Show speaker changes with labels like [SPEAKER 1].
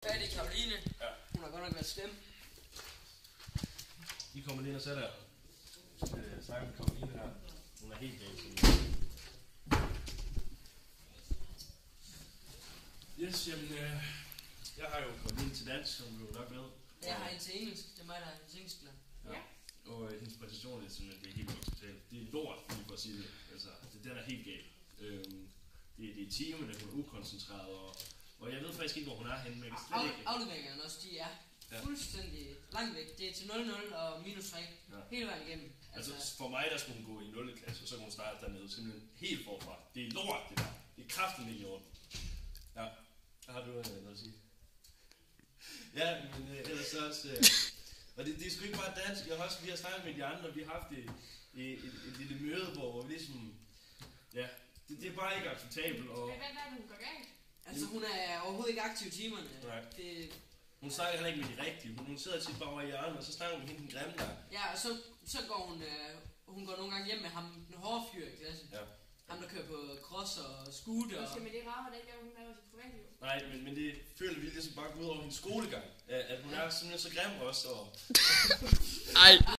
[SPEAKER 1] Færdig Karoline.
[SPEAKER 2] Ja.
[SPEAKER 1] Hun har godt nok været slem.
[SPEAKER 2] I kommer lige ind og sætter jer. Snakker med Karoline her. Hun er helt galt. Yes, jamen, jeg har jo Karoline til dans, som du nok ved.
[SPEAKER 1] Jeg har en til engelsk. Det er mig, der har en til engelsk.
[SPEAKER 2] Ja. Og hendes præstation er simpelthen, det er helt uacceptabelt. Det er lort, lige for at sige det. Altså, den er helt gal. Det er timerne, hun er ukoncentreret, og jeg ved faktisk ikke, hvor hun er henne, men jeg kan slet ikke...
[SPEAKER 1] Afleveringerne også, de er fuldstændig langt væk. Det er til 0-0 og minus 3. Hele vejen igennem.
[SPEAKER 2] Altså for mig, der skulle hun gå i 0. klasse, og så kunne hun starte dernede simpelthen helt forfra. Det er lort, det der. Det er kraften i jorden. Ja, har du noget at sige? Ja, men ellers så også... Og det er sgu ikke bare dansk. Vi har snakket med de andre, vi har haft et lille møde, hvor vi ligesom... Ja, det er bare ikke acceptabelt. Og...
[SPEAKER 3] Hvad er det, hun går galt?
[SPEAKER 1] Altså hun er overhovedet ikke aktiv i timerne.
[SPEAKER 2] Nej.
[SPEAKER 1] Det...
[SPEAKER 2] Hun snakker heller ikke med de rigtige. Hun sidder tit bare over i hjørnet, og så snakker hun med hende den grimme der.
[SPEAKER 1] Ja, og så går hun går nogle gange hjem med ham, den hårde fyr i klassen.
[SPEAKER 2] Ja.
[SPEAKER 1] Ham, der kører på cross og scooter.
[SPEAKER 3] Måske med det rare, hvordan hun laver sit privatliv.
[SPEAKER 2] Nej, men det føler vi ligesom bare gå ud over hendes skolegang. At hun er simpelthen så grim også. Og...
[SPEAKER 1] Ej.